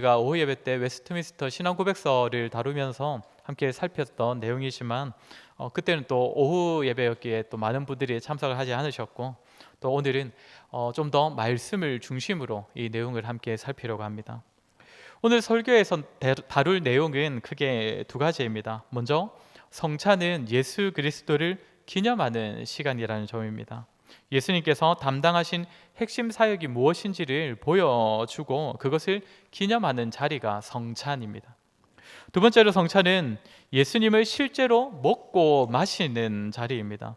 우리가 오후 예배 때 웨스트민스터 신앙 고백서를 다루면서 함께 살폈던 내용이지만 그때는 또 오후 예배였기에 또 많은 분들이 참석을 하지 않으셨고, 또 오늘은 좀 더 말씀을 중심으로 이 내용을 함께 살피려고 합니다. 오늘 설교에서 다룰 내용은 크게 두 가지입니다. 먼저, 성찬은 예수 그리스도를 기념하는 시간이라는 점입니다. 예수님께서 담당하신 핵심 사역이 무엇인지를 보여주고 그것을 기념하는 자리가 성찬입니다. 두 번째로, 성찬은 예수님을 실제로 먹고 마시는 자리입니다.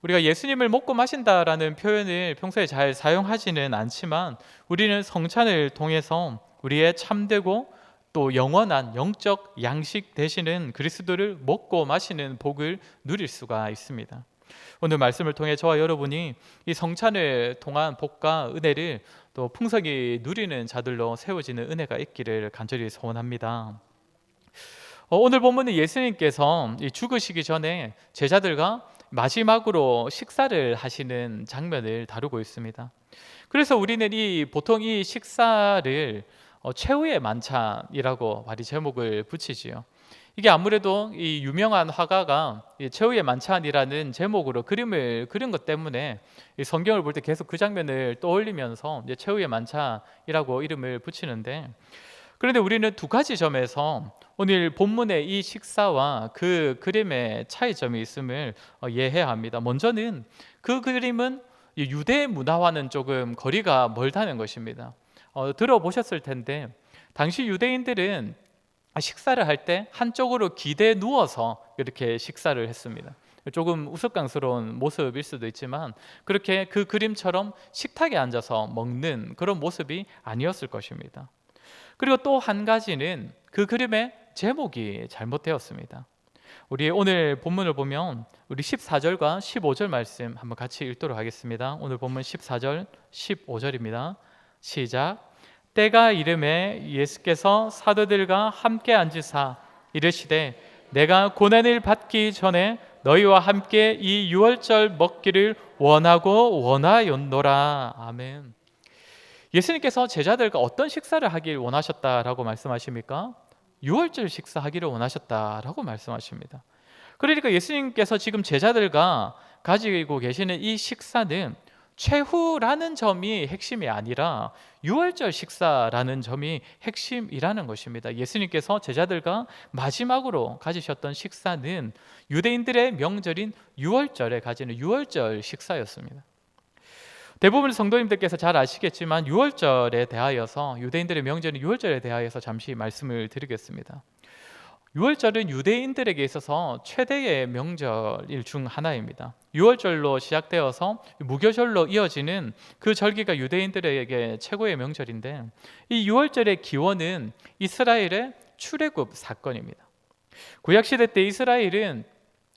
우리가 예수님을 먹고 마신다라는 표현을 평소에 잘 사용하지는 않지만, 우리는 성찬을 통해서 우리의 참되고 또 영원한 영적 양식 되시는 그리스도를 먹고 마시는 복을 누릴 수가 있습니다. 오늘 말씀을 통해 저와 여러분이 이 성찬을 통한 복과 은혜를 또 풍성히 누리는 자들로 세워지는 은혜가 있기를 간절히 소원합니다. 오늘 본문은 예수님께서 죽으시기 전에 제자들과 마지막으로 식사를 하시는 장면을 다루고 있습니다. 그래서 우리는 보통 이 식사를 최후의 만찬이라고 바리 제목을 붙이지요. 이게 아무래도 이 유명한 화가가 이 최후의 만찬이라는 제목으로 그림을 그린 것 때문에 이 성경을 볼 때 계속 그 장면을 떠올리면서 이제 최후의 만찬이라고 이름을 붙이는데, 그런데 우리는 두 가지 점에서 오늘 본문의 이 식사와 그 그림의 차이점이 있음을 이해해야 합니다. 먼저는 그 그림은 유대 문화와는 조금 거리가 멀다는 것입니다. 들어보셨을 텐데, 당시 유대인들은 식사를 할 때 한쪽으로 기대 누워서 이렇게 식사를 했습니다. 조금 우스꽝스러운 모습일 수도 있지만, 그렇게 그 그림처럼 식탁에 앉아서 먹는 그런 모습이 아니었을 것입니다. 그리고 또 한 가지는 그 그림의 제목이 잘못되었습니다. 우리 오늘 본문을 보면 우리 14절과 15절 말씀 한번 같이 읽도록 하겠습니다. 오늘 본문 14절, 15절입니다. 시작. 때가 이르매 예수께서 사도들과 함께 앉으사 이르시되, 내가 고난을 받기 전에 너희와 함께 이 유월절 먹기를 원하고 원하였노라. 아멘. 예수님께서 제자들과 어떤 식사를 하길 원하셨다라고 말씀하십니까? 유월절 식사하기를 원하셨다라고 말씀하십니다. 그러니까 예수님께서 지금 제자들과 가지고 계시는 이 식사는 최후라는 점이 핵심이 아니라 유월절 식사라는 점이 핵심이라는 것입니다. 예수님께서 제자들과 마지막으로 가지셨던 식사는 유대인들의 명절인 유월절에 가지는 유월절 식사였습니다. 대부분 성도님들께서 잘 아시겠지만 유월절에 대하여서, 유대인들의 명절인 유월절에 대하여서 잠시 말씀을 드리겠습니다. 유월절은 유대인들에게 있어서 최대의 명절일 중 하나입니다. 유월절로 시작되어서 무교절로 이어지는 그 절기가 유대인들에게 최고의 명절인데, 이 유월절의 기원은 이스라엘의 출애굽 사건입니다. 구약시대 때 이스라엘은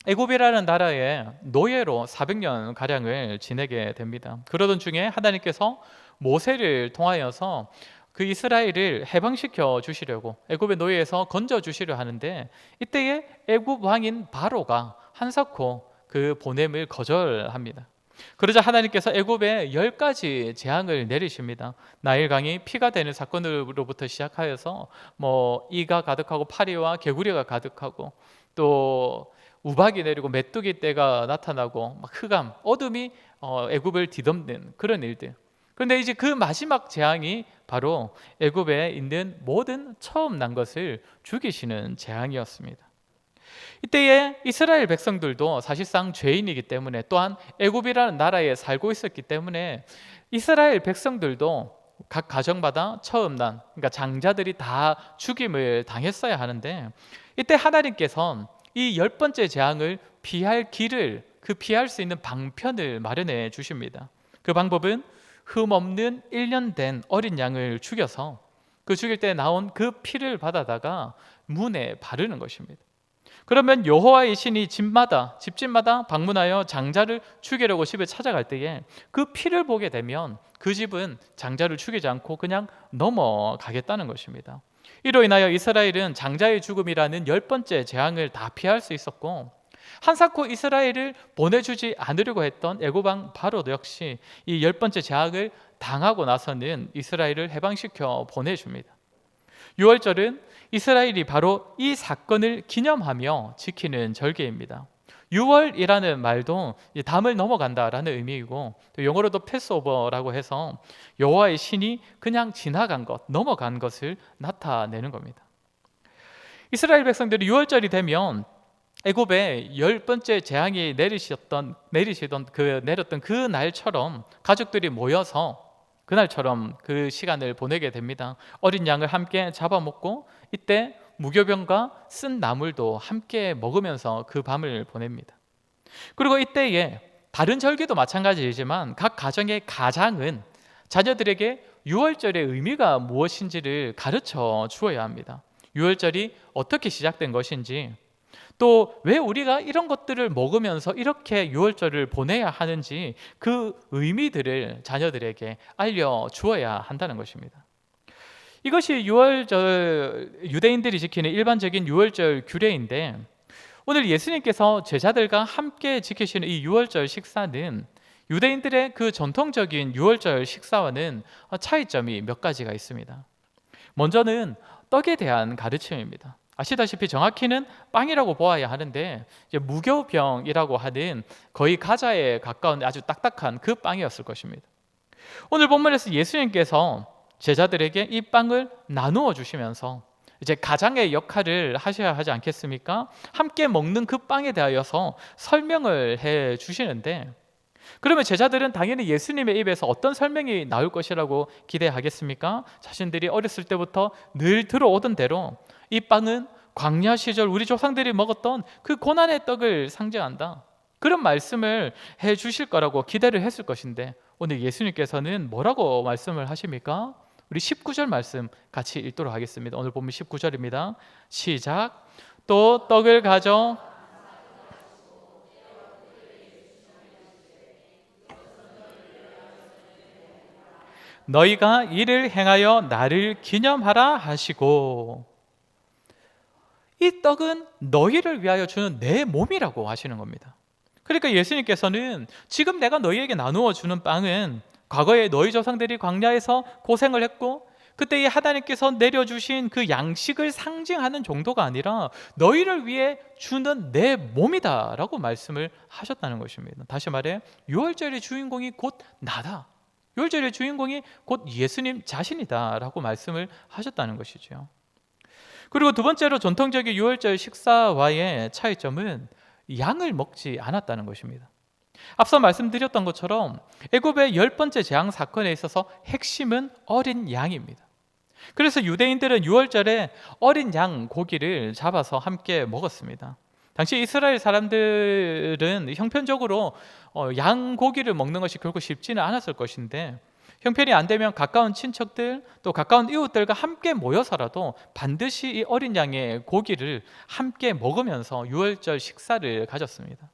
애굽이라는 나라의 노예로 400년 가량을 지내게 됩니다. 그러던 중에 하나님께서 모세를 통하여서 그 이스라엘을 해방시켜 주시려고 애굽의 노예에서 건져 주시려 하는데, 이때에 애굽 왕인 바로가 한사코 그 보냄을 거절합니다. 그러자 하나님께서 애굽에 10가지 재앙을 내리십니다. 나일강이 피가 되는 사건으로부터 시작하여서 이가 가득하고 파리와 개구리가 가득하고, 또 우박이 내리고 메뚜기 떼가 나타나고 흑암, 어둠이 애굽을 뒤덮는 그런 일들. 그런데 이제 그 마지막 재앙이 바로 애굽에 있는 모든 처음 난 것을 죽이시는 재앙이었습니다. 이때에 이스라엘 백성들도 사실상 죄인이기 때문에, 또한 애굽이라는 나라에 살고 있었기 때문에 이스라엘 백성들도 각 가정마다 처음 난, 그러니까 장자들이 다 죽임을 당했어야 하는데, 이때 하나님께서 이 10번째 재앙을 피할 길을, 피할 수 있는 방편을 마련해 주십니다. 그 방법은 흠없는 1년 된 어린 양을 죽여서 그 죽일 때 나온 그 피를 받아다가 문에 바르는 것입니다. 그러면 여호와의 신이 집집마다 방문하여 장자를 죽이려고 집에 찾아갈 때에 그 피를 보게 되면 그 집은 장자를 죽이지 않고 그냥 넘어가겠다는 것입니다. 이로 인하여 이스라엘은 장자의 죽음이라는 10번째 재앙을 다 피할 수 있었고, 한사코 이스라엘을 보내주지 않으려고 했던 애굽왕 바로도 역시 이 10번째 재앙을 당하고 나서는 이스라엘을 해방시켜 보내줍니다. 유월절은 이스라엘이 바로 이 사건을 기념하며 지키는 절기입니다. 유월이라는 말도 담을 넘어간다라는 의미이고, 또 영어로도 패스오버라고 해서 여호와의 신이 그냥 지나간 것, 넘어간 것을 나타내는 겁니다. 이스라엘 백성들이 유월절이 되면 애굽에 10번째 재앙이 내렸던 그 날처럼 가족들이 모여서 그날처럼 그 시간을 보내게 됩니다. 어린 양을 함께 잡아먹고 이때 무교병과 쓴 나물도 함께 먹으면서 그 밤을 보냅니다. 그리고 이때에 다른 절기도 마찬가지이지만 각 가정의 가장은 자녀들에게 유월절의 의미가 무엇인지를 가르쳐 주어야 합니다. 유월절이 어떻게 시작된 것인지, 또 왜 우리가 이런 것들을 먹으면서 이렇게 유월절을 보내야 하는지 그 의미들을 자녀들에게 알려주어야 한다는 것입니다. 이것이 유대인들이 지키는 일반적인 유월절 규례인데, 오늘 예수님께서 제자들과 함께 지키시는 이 유월절 식사는 유대인들의 그 전통적인 유월절 식사와는 차이점이 몇 가지가 있습니다. 먼저는 떡에 대한 가르침입니다. 아시다시피 정확히는 빵이라고 보아야 하는데 이제 무교병이라고 하는 거의 가자에 가까운 아주 딱딱한 그 빵이었을 것입니다. 오늘 본문에서 예수님께서 제자들에게 이 빵을 나누어 주시면서 이제 가장의 역할을 하셔야 하지 않겠습니까? 함께 먹는 그 빵에 대하여서 설명을 해 주시는데, 그러면 제자들은 당연히 예수님의 입에서 어떤 설명이 나올 것이라고 기대하겠습니까? 자신들이 어렸을 때부터 늘 들어오던 대로 이 빵은 광야 시절 우리 조상들이 먹었던 그 고난의 떡을 상징한다, 그런 말씀을 해 주실 거라고 기대를 했을 것인데, 오늘 예수님께서는 뭐라고 말씀을 하십니까? 우리 19절 말씀 같이 읽도록 하겠습니다. 오늘 본문 19절입니다. 시작. 또 떡을 가져 너희가 이를 행하여 나를 기념하라 하시고, 이 떡은 너희를 위하여 주는 내 몸이라고 하시는 겁니다. 그러니까 예수님께서는 지금 내가 너희에게 나누어 주는 빵은 과거에 너희 조상들이 광야에서 고생을 했고 그때 이 하나님께서 내려주신 그 양식을 상징하는 정도가 아니라 너희를 위해 주는 내 몸이다 라고 말씀을 하셨다는 것입니다. 다시 말해 유월절의 주인공이 곧 나다, 유월절의 주인공이 곧 예수님 자신이다 라고 말씀을 하셨다는 것이죠. 그리고 두 번째로 전통적인 유월절 식사와의 차이점은 양을 먹지 않았다는 것입니다. 앞서 말씀드렸던 것처럼 애굽의 10번째 재앙 사건에 있어서 핵심은 어린 양입니다. 그래서 유대인들은 유월절에 어린 양 고기를 잡아서 함께 먹었습니다. 당시 이스라엘 사람들은 형편적으로 양 고기를 먹는 것이 결코 쉽지는 않았을 것인데, 형편이 안 되면 가까운 친척들 또 가까운 이웃들과 함께 모여서라도 반드시 이 어린 양의 고기를 함께 먹으면서 유월절 식사를 가졌습니다.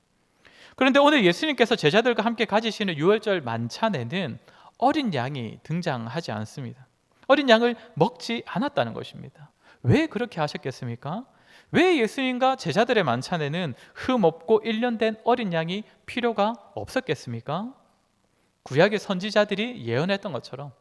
그런데 오늘 예수님께서 제자들과 함께 가지시는 유월절 만찬에는 어린 양이 등장하지 않습니다. 어린 양을 먹지 않았다는 것입니다. 왜 그렇게 하셨겠습니까? 왜 예수님과 제자들의 만찬에는 흠없고 일련된 어린 양이 필요가 없었겠습니까? 구약의 선지자들이 예언했던 것처럼,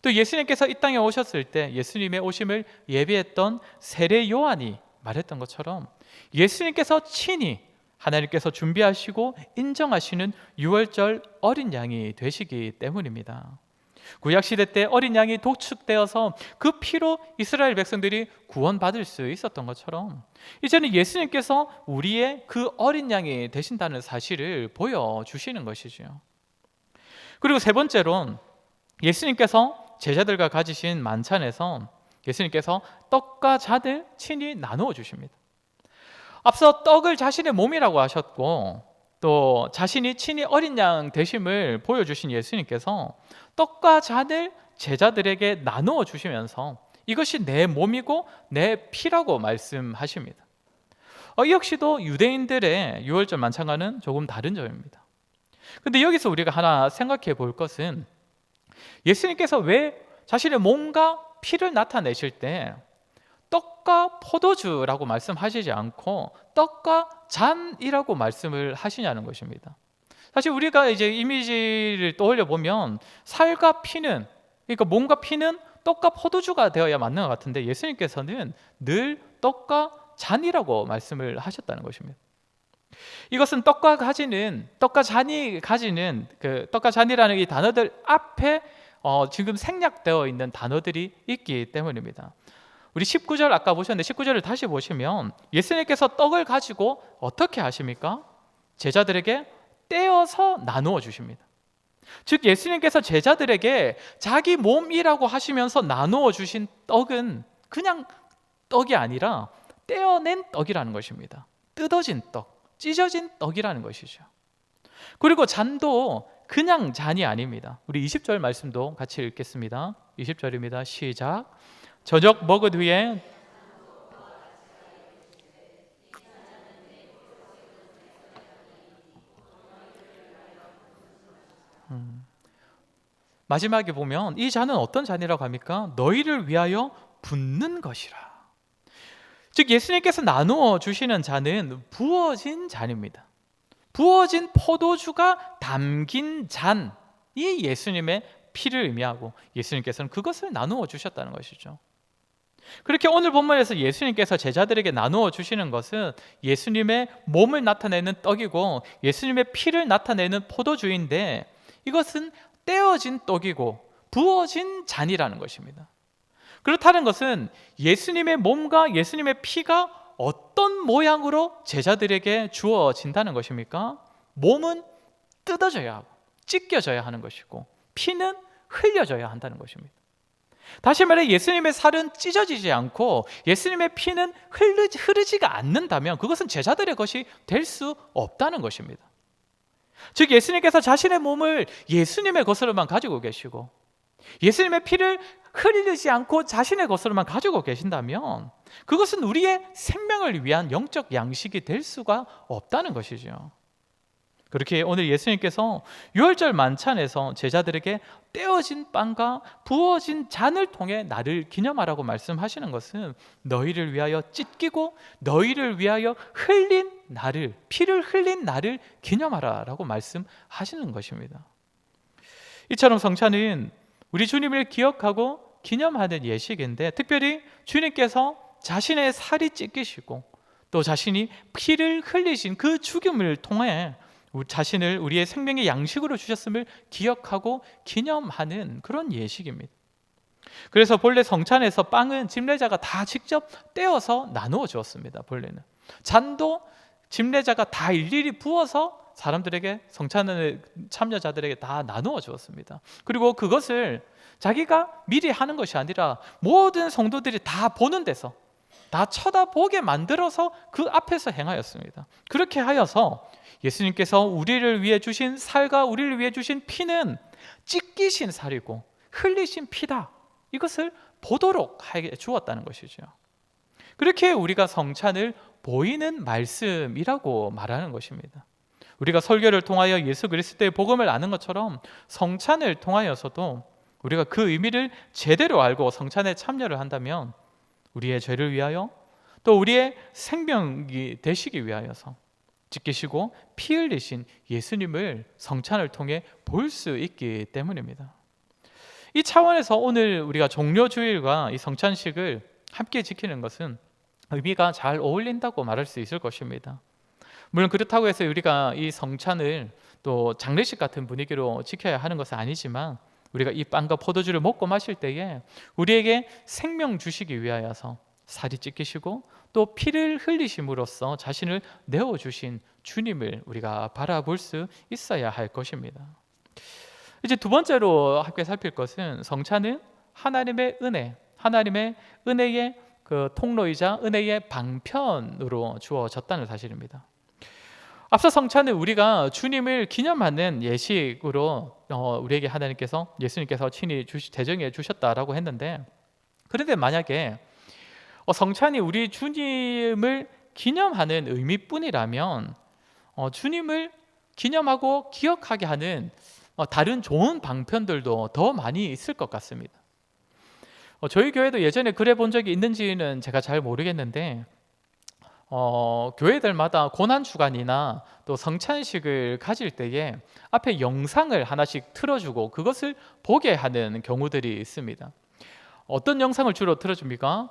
또 예수님께서 이 땅에 오셨을 때 예수님의 오심을 예비했던 세례 요한이 말했던 것처럼 예수님께서 친히 하나님께서 준비하시고 인정하시는 유월절 어린 양이 되시기 때문입니다. 구약시대 때 어린 양이 도축되어서 그 피로 이스라엘 백성들이 구원받을 수 있었던 것처럼 이제는 예수님께서 우리의 그 어린 양이 되신다는 사실을 보여주시는 것이죠. 그리고 세 번째로 예수님께서 제자들과 가지신 만찬에서 예수님께서 떡과 잔을 친히 나누어 주십니다. 앞서 떡을 자신의 몸이라고 하셨고 또 자신이 친히 어린 양 되심을 보여주신 예수님께서 떡과 잔을 제자들에게 나누어 주시면서 이것이 내 몸이고 내 피라고 말씀하십니다. 이 역시도 유대인들의 유월절 만찬과는 조금 다른 점입니다. 근데 여기서 우리가 하나 생각해 볼 것은 예수님께서 왜 자신의 몸과 피를 나타내실 때 떡과 포도주라고 말씀하시지 않고 떡과 잔이라고 말씀을 하시냐는 것입니다. 사실 우리가 이제 이미지를 떠올려 보면 살과 피는, 그러니까 몸과 피는 떡과 포도주가 되어야 맞는 것 같은데 예수님께서는 늘 떡과 잔이라고 말씀을 하셨다는 것입니다. 이것은 떡과 잔이 가지는 그 떡과 잔이라는 이 단어들 앞에 지금 생략되어 있는 단어들이 있기 때문입니다. 우리 19절 아까 보셨는데 19절을 다시 보시면 예수님께서 떡을 가지고 어떻게 하십니까? 제자들에게 떼어서 나누어 주십니다. 즉 예수님께서 제자들에게 자기 몸이라고 하시면서 나누어 주신 떡은 그냥 떡이 아니라 떼어낸 떡이라는 것입니다. 뜯어진 떡, 찢어진 떡이라는 것이죠. 그리고 잔도 그냥 잔이 아닙니다. 우리 20절 말씀도 같이 읽겠습니다. 20절입니다. 시작. 저녁 먹은 후에 마지막에 보면 이 잔은 어떤 잔이라고 합니까? 너희를 위하여 붓는 것이라. 즉 예수님께서 나누어 주시는 잔은 부어진 잔입니다. 부어진 포도주가 담긴 잔이 예수님의 피를 의미하고 예수님께서는 그것을 나누어 주셨다는 것이죠. 그렇게 오늘 본문에서 예수님께서 제자들에게 나누어 주시는 것은 예수님의 몸을 나타내는 떡이고 예수님의 피를 나타내는 포도주인데 이것은 떼어진 떡이고 부어진 잔이라는 것입니다. 그렇다는 것은 예수님의 몸과 예수님의 피가 어떤 모양으로 제자들에게 주어진다는 것입니까? 몸은 뜯어져야 하고 찢겨져야 하는 것이고 피는 흘려져야 한다는 것입니다. 다시 말해 예수님의 살은 찢어지지 않고 예수님의 피는 흐르지가 않는다면 그것은 제자들의 것이 될 수 없다는 것입니다. 즉 예수님께서 자신의 몸을 예수님의 것으로만 가지고 계시고 예수님의 피를 흐리지 않고 자신의 것으로만 가지고 계신다면 그것은 우리의 생명을 위한 영적 양식이 될 수가 없다는 것이죠. 그렇게 오늘 예수님께서 유월절 만찬에서 제자들에게 떼어진 빵과 부어진 잔을 통해 나를 기념하라고 말씀하시는 것은 너희를 위하여 찢기고 너희를 위하여 흘린 나를, 피를 흘린 나를 기념하라라고 말씀하시는 것입니다. 이처럼 성찬은 우리 주님을 기억하고 기념하는 예식인데 특별히 주님께서 자신의 살이 찢기시고 또 자신이 피를 흘리신 그 죽음을 통해 자신을 우리의 생명의 양식으로 주셨음을 기억하고 기념하는 그런 예식입니다. 그래서 본래 성찬에서 빵은 집례자가 다 직접 떼어서 나누어 주었습니다. 본래는 잔도 집례자가 다 일일이 부어서 사람들에게 성찬의 참여자들에게 다 나누어 주었습니다. 그리고 그것을 자기가 미리 하는 것이 아니라 모든 성도들이 다 보는 데서 다 쳐다보게 만들어서 그 앞에서 행하였습니다. 그렇게 하여서 예수님께서 우리를 위해 주신 살과 우리를 위해 주신 피는 찢기신 살이고 흘리신 피다. 이것을 보도록 하게 주었다는 것이죠. 그렇게 우리가 성찬을 보이는 말씀이라고 말하는 것입니다. 우리가 설교를 통하여 예수 그리스도의 복음을 아는 것처럼 성찬을 통하여서도 우리가 그 의미를 제대로 알고 성찬에 참여를 한다면 우리의 죄를 위하여 또 우리의 생명이 되시기 위하여서 찢기시고 피 흘리신 예수님을 성찬을 통해 볼 수 있기 때문입니다. 이 차원에서 오늘 우리가 종료주일과 이 성찬식을 함께 지키는 것은 의미가 잘 어울린다고 말할 수 있을 것입니다. 물론 그렇다고 해서 우리가 이 성찬을 또 장례식 같은 분위기로 지켜야 하는 것은 아니지만 우리가 이 빵과 포도주를 먹고 마실 때에 우리에게 생명 주시기 위하여서 살이 찢기시고 또 피를 흘리심으로써 자신을 내어주신 주님을 우리가 바라볼 수 있어야 할 것입니다. 이제 두 번째로 함께 살필 것은 성찬은 하나님의 은혜, 하나님의 은혜의 그 통로이자 은혜의 방편으로 주어졌다는 사실입니다. 앞서 성찬은 우리가 주님을 기념하는 예식으로 우리에게 하나님께서 예수님께서 친히 제정해 주셨다라고 했는데 그런데 만약에 성찬이 우리 주님을 기념하는 의미뿐이라면 주님을 기념하고 기억하게 하는 다른 좋은 방편들도 더 많이 있을 것 같습니다. 저희 교회도 예전에 그래 본 적이 있는지는 제가 잘 모르겠는데 교회들마다 고난주간이나 또 성찬식을 가질 때에 앞에 영상을 하나씩 틀어주고 그것을 보게 하는 경우들이 있습니다. 어떤 영상을 주로 틀어줍니까?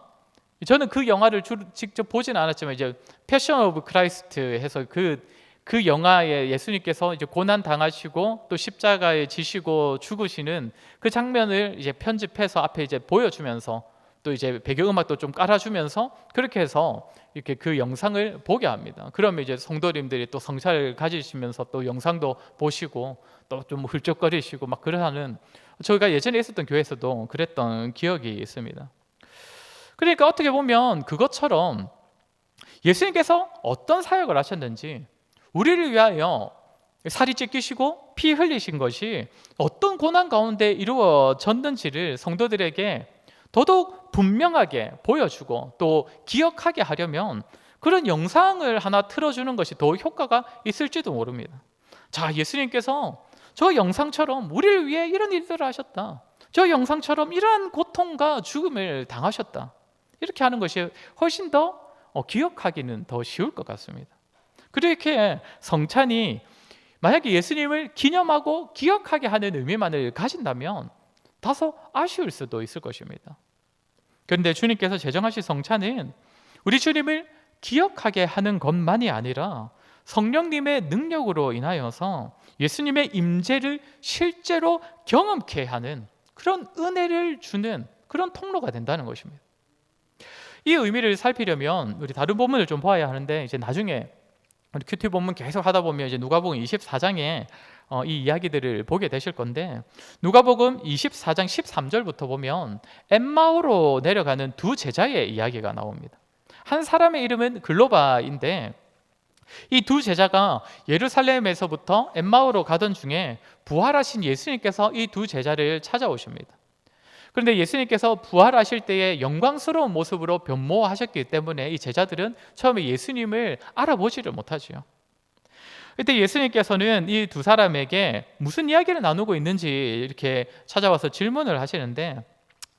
저는 그 영화를 직접 보지는 않았지만 이제 패션 오브 크라이스트 해서 그 영화에 예수님께서 이제 고난 당하시고 또 십자가에 지시고 죽으시는 그 장면을 이제 편집해서 앞에 이제 보여주면서 또 이제 배경음악도 좀 깔아주면서 그렇게 해서 이렇게 그 영상을 보게 합니다. 그러면 이제 성도님들이 또 성찰을 가지시면서 또 영상도 보시고 또 좀 훌쩍거리시고 막 그러는, 저희가 예전에 있었던 교회에서도 그랬던 기억이 있습니다. 그러니까 어떻게 보면 그것처럼 예수님께서 어떤 사역을 하셨는지, 우리를 위하여 살이 찢기시고 피 흘리신 것이 어떤 고난 가운데 이루어졌는지를 성도들에게 더더욱 분명하게 보여주고 또 기억하게 하려면 그런 영상을 하나 틀어주는 것이 더 효과가 있을지도 모릅니다. 자, 예수님께서 저 영상처럼 우리를 위해 이런 일들을 하셨다, 저 영상처럼 이러한 고통과 죽음을 당하셨다, 이렇게 하는 것이 훨씬 더 기억하기는 더 쉬울 것 같습니다. 그렇게 성찬이 만약에 예수님을 기념하고 기억하게 하는 의미만을 가진다면 다소 아쉬울 수도 있을 것입니다. 그런데 주님께서 제정하신 성찬은 우리 주님을 기억하게 하는 것만이 아니라 성령님의 능력으로 인하여서 예수님의 임재를 실제로 경험케 하는 그런 은혜를 주는 그런 통로가 된다는 것입니다. 이 의미를 살피려면 우리 다른 본문을 좀 봐야 하는데, 이제 나중에 우리 큐티 본문 계속 하다 보면 이제 누가복음 24장에 이 이야기들을 보게 되실 건데, 누가복음 24장 13절부터 보면 엠마오로 내려가는 두 제자의 이야기가 나옵니다. 한 사람의 이름은 글로바인데, 이 두 제자가 예루살렘에서부터 엠마오로 가던 중에 부활하신 예수님께서 이 두 제자를 찾아오십니다. 그런데 예수님께서 부활하실 때에 영광스러운 모습으로 변모하셨기 때문에 이 제자들은 처음에 예수님을 알아보지를 못하지요. 그때 예수님께서는 이 두 사람에게 무슨 이야기를 나누고 있는지 이렇게 찾아와서 질문을 하시는데,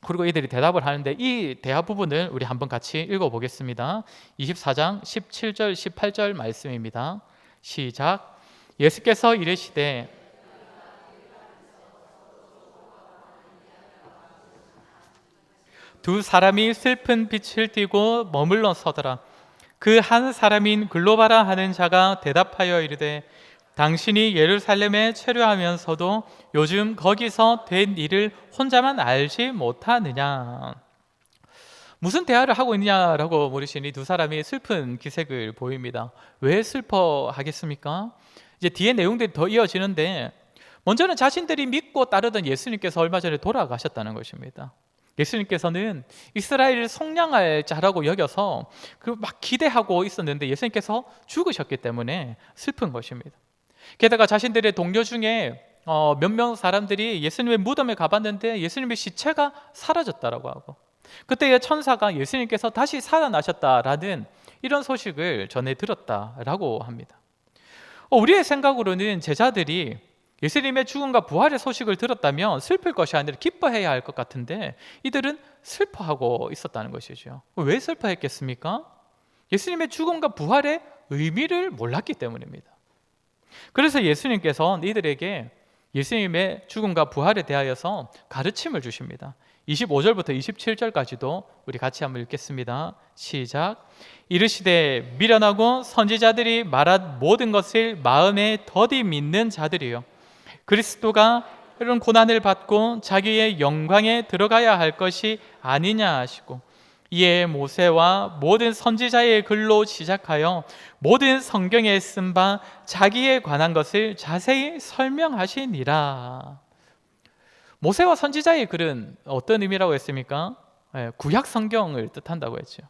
그리고 이들이 대답을 하는데, 이 대화 부분을 우리 한번 같이 읽어보겠습니다. 24장 17절 18절 말씀입니다. 시작. 예수께서 이르시되 두 사람이 슬픈 빛을 띠고 머물러 서더라. 그 한 사람인 글로바라 하는 자가 대답하여 이르되 당신이 예루살렘에 체류하면서도 요즘 거기서 된 일을 혼자만 알지 못하느냐. 무슨 대화를 하고 있냐라고 물으시니 두 사람이 슬픈 기색을 보입니다. 왜 슬퍼하겠습니까? 이제 뒤에 내용들이 더 이어지는데, 먼저는 자신들이 믿고 따르던 예수님께서 얼마 전에 돌아가셨다는 것입니다. 예수님께서는 이스라엘을 속량할 자라고 여겨서 막 기대하고 있었는데 예수님께서 죽으셨기 때문에 슬픈 것입니다. 게다가 자신들의 동료 중에 몇 명 사람들이 예수님의 무덤에 가봤는데 예수님의 시체가 사라졌다라고 하고, 그때 천사가 예수님께서 다시 살아나셨다라는 이런 소식을 전해 들었다라고 합니다. 우리의 생각으로는 제자들이 예수님의 죽음과 부활의 소식을 들었다면 슬플 것이 아니라 기뻐해야 할 것 같은데 이들은 슬퍼하고 있었다는 것이죠. 왜 슬퍼했겠습니까? 예수님의 죽음과 부활의 의미를 몰랐기 때문입니다. 그래서 예수님께서 이들에게 예수님의 죽음과 부활에 대하여서 가르침을 주십니다. 25절부터 27절까지도 우리 같이 한번 읽겠습니다. 시작. 이르시되 미련하고 선지자들이 말한 모든 것을 마음에 더디 믿는 자들이요, 그리스도가 이런 고난을 받고 자기의 영광에 들어가야 할 것이 아니냐 하시고, 이에 모세와 모든 선지자의 글로 시작하여 모든 성경에 쓴 바 자기에 관한 것을 자세히 설명하시니라. 모세와 선지자의 글은 어떤 의미라고 했습니까? 구약 성경을 뜻한다고 했죠.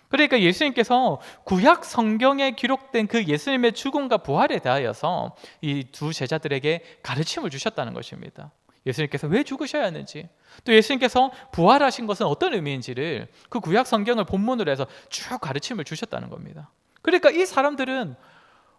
그러니까 예수님께서 구약 성경에 기록된 그 예수님의 죽음과 부활에 대하여서 이 두 제자들에게 가르침을 주셨다는 것입니다. 예수님께서 왜 죽으셔야 하는지, 또 예수님께서 부활하신 것은 어떤 의미인지를 그 구약 성경을 본문으로 해서 쭉 가르침을 주셨다는 겁니다. 그러니까 이 사람들은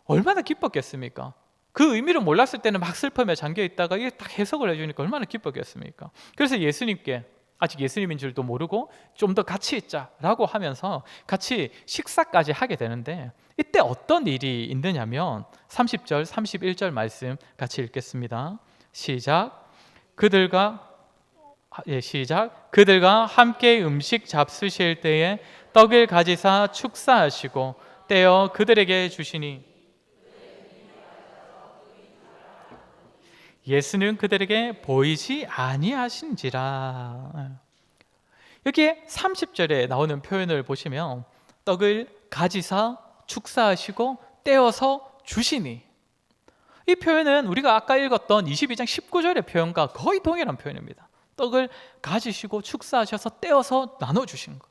얼마나 기뻤겠습니까? 그 의미를 몰랐을 때는 막 슬픔에 잠겨 있다가 이게 딱 해석을 해주니까 얼마나 기뻤겠습니까? 그래서 예수님께 아직 예수님인 줄도 모르고 좀 더 같이 있자라고 하면서 같이 식사까지 하게 되는데, 이때 어떤 일이 있느냐면 30절 31절 말씀 같이 읽겠습니다. 시작. 그들과 예, 시작. 그들과 함께 음식 잡수실 때에 떡을 가지사 축사하시고 떼어 그들에게 주시니 예수는 그들에게 보이지 아니하신지라. 여기에 30절에 나오는 표현을 보시면 떡을 가지사 축사하시고 떼어서 주시니, 이 표현은 우리가 아까 읽었던 22장 19절의 표현과 거의 동일한 표현입니다. 떡을 가지시고 축사하셔서 떼어서 나눠주신 것.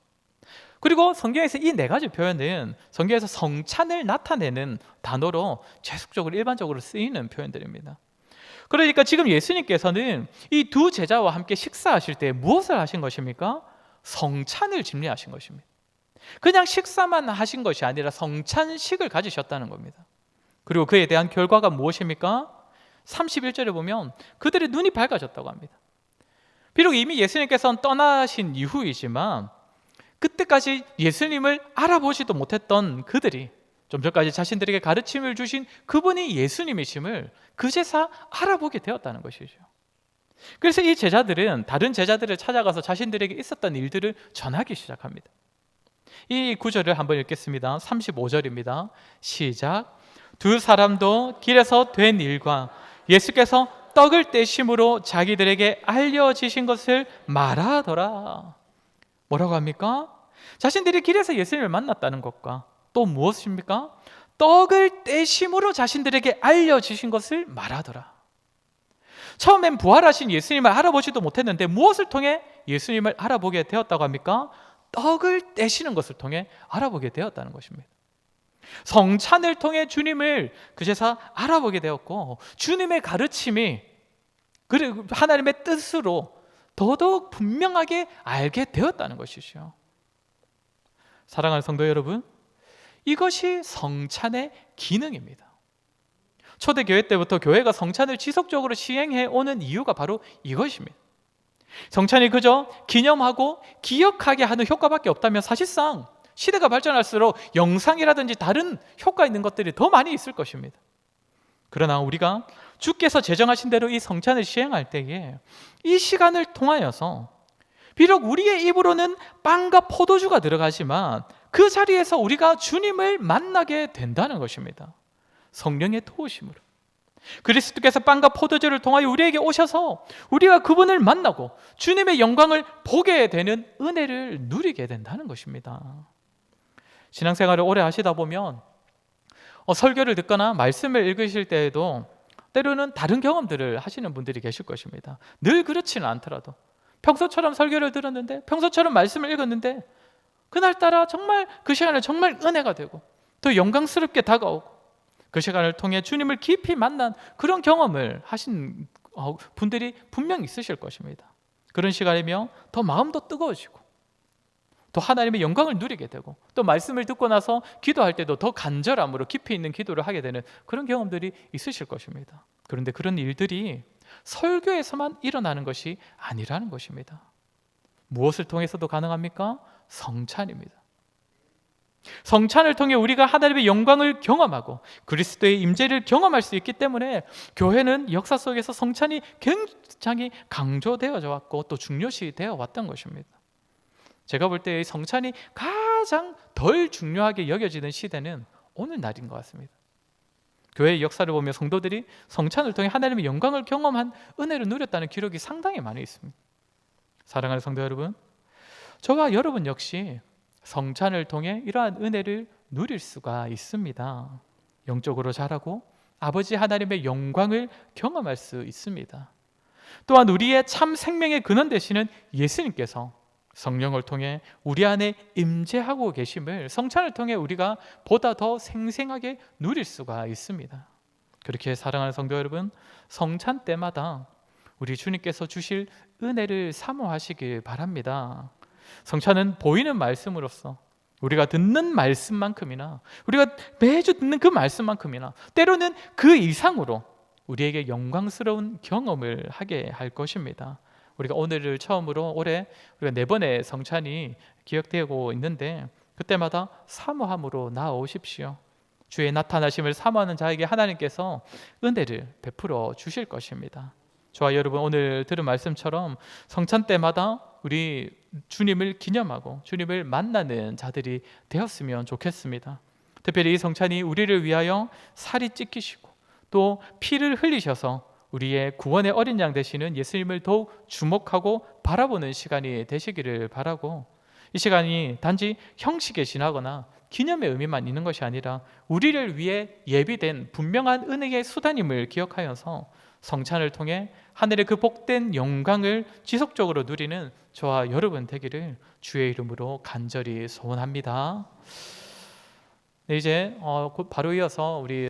그리고 성경에서 이 네 가지 표현은 성경에서 성찬을 나타내는 단어로 계속적으로 일반적으로 쓰이는 표현들입니다. 그러니까 지금 예수님께서는 이 두 제자와 함께 식사하실 때 무엇을 하신 것입니까? 성찬을 집례하신 것입니다. 그냥 식사만 하신 것이 아니라 성찬식을 가지셨다는 겁니다. 그리고 그에 대한 결과가 무엇입니까? 31절에 보면 그들의 눈이 밝아졌다고 합니다. 비록 이미 예수님께서는 떠나신 이후이지만 그때까지 예수님을 알아보지도 못했던 그들이 좀 전까지 자신들에게 가르침을 주신 그분이 예수님이심을 그제서 알아보게 되었다는 것이죠. 그래서 이 제자들은 다른 제자들을 찾아가서 자신들에게 있었던 일들을 전하기 시작합니다. 이 구절을 한번 읽겠습니다. 35절입니다. 시작. 두 사람도 길에서 된 일과 예수께서 떡을 떼심으로 자기들에게 알려지신 것을 말하더라. 뭐라고 합니까? 자신들이 길에서 예수님을 만났다는 것과 또 무엇입니까? 떡을 떼심으로 자신들에게 알려지신 것을 말하더라. 처음엔 부활하신 예수님을 알아보지도 못했는데 무엇을 통해 예수님을 알아보게 되었다고 합니까? 떡을 떼시는 것을 통해 알아보게 되었다는 것입니다. 성찬을 통해 주님을 그제서 알아보게 되었고, 주님의 가르침이 그리고 하나님의 뜻으로 더더욱 분명하게 알게 되었다는 것이죠. 사랑하는 성도 여러분, 이것이 성찬의 기능입니다. 초대교회 때부터 교회가 성찬을 지속적으로 시행해 오는 이유가 바로 이것입니다. 성찬이 그저 기념하고 기억하게 하는 효과밖에 없다면 사실상 시대가 발전할수록 영상이라든지 다른 효과 있는 것들이 더 많이 있을 것입니다. 그러나 우리가 주께서 제정하신 대로 이 성찬을 시행할 때에 이 시간을 통하여서 비록 우리의 입으로는 빵과 포도주가 들어가지만 그 자리에서 우리가 주님을 만나게 된다는 것입니다. 성령의 도우심으로 그리스도께서 빵과 포도주를 통하여 우리에게 오셔서 우리가 그분을 만나고 주님의 영광을 보게 되는 은혜를 누리게 된다는 것입니다. 신앙생활을 오래 하시다 보면 설교를 듣거나 말씀을 읽으실 때에도 때로는 다른 경험들을 하시는 분들이 계실 것입니다. 늘 그렇지는 않더라도 평소처럼 설교를 들었는데, 평소처럼 말씀을 읽었는데 그날따라 정말 그 시간에 정말 은혜가 되고 더 영광스럽게 다가오고 그 시간을 통해 주님을 깊이 만난 그런 경험을 하신 분들이 분명히 있으실 것입니다. 그런 시간이면 더 마음도 뜨거워지고 또 하나님의 영광을 누리게 되고 또 말씀을 듣고 나서 기도할 때도 더 간절함으로 깊이 있는 기도를 하게 되는 그런 경험들이 있으실 것입니다. 그런데 그런 일들이 설교에서만 일어나는 것이 아니라는 것입니다. 무엇을 통해서도 가능합니까? 성찬입니다. 성찬을 통해 우리가 하나님의 영광을 경험하고 그리스도의 임재를 경험할 수 있기 때문에 교회는 역사 속에서 성찬이 굉장히 강조되어져 왔고 또 중요시 되어 왔던 것입니다. 제가 볼 때 성찬이 가장 덜 중요하게 여겨지는 시대는 오늘날인 것 같습니다. 교회의 역사를 보면 성도들이 성찬을 통해 하나님의 영광을 경험한 은혜를 누렸다는 기록이 상당히 많이 있습니다. 사랑하는 성도 여러분, 저와 여러분 역시 성찬을 통해 이러한 은혜를 누릴 수가 있습니다. 영적으로 자라고 아버지 하나님의 영광을 경험할 수 있습니다. 또한 우리의 참 생명의 근원 되시는 예수님께서 성령을 통해 우리 안에 임재하고 계심을 성찬을 통해 우리가 보다 더 생생하게 누릴 수가 있습니다. 그렇게 사랑하는 성도 여러분, 성찬 때마다 우리 주님께서 주실 은혜를 사모하시길 바랍니다. 성찬은 보이는 말씀으로서 우리가 듣는 말씀만큼이나 우리가 매주 듣는 그 말씀만큼이나 때로는 그 이상으로 우리에게 영광스러운 경험을 하게 할 것입니다. 우리가 오늘을 처음으로 올해 우리가 4번의 성찬이 기억되고 있는데 그때마다 사모함으로 나아오십시오. 주의 나타나심을 사모하는 자에게 하나님께서 은혜를 베풀어 주실 것입니다. 저와 여러분 오늘 들은 말씀처럼 성찬 때마다 우리 주님을 기념하고 주님을 만나는 자들이 되었으면 좋겠습니다. 특별히 이 성찬이 우리를 위하여 살이 찢기시고 또 피를 흘리셔서 우리의 구원의 어린 양 되시는 예수님을 더욱 주목하고 바라보는 시간이 되시기를 바라고, 이 시간이 단지 형식에 지나거나 기념의 의미만 있는 것이 아니라 우리를 위해 예비된 분명한 은혜의 수단임을 기억하여서 성찬을 통해 하늘의 그 복된 영광을 지속적으로 누리는 저와 여러분 되기를 주의 이름으로 간절히 소원합니다. 네, 이제 바로 이어서 우리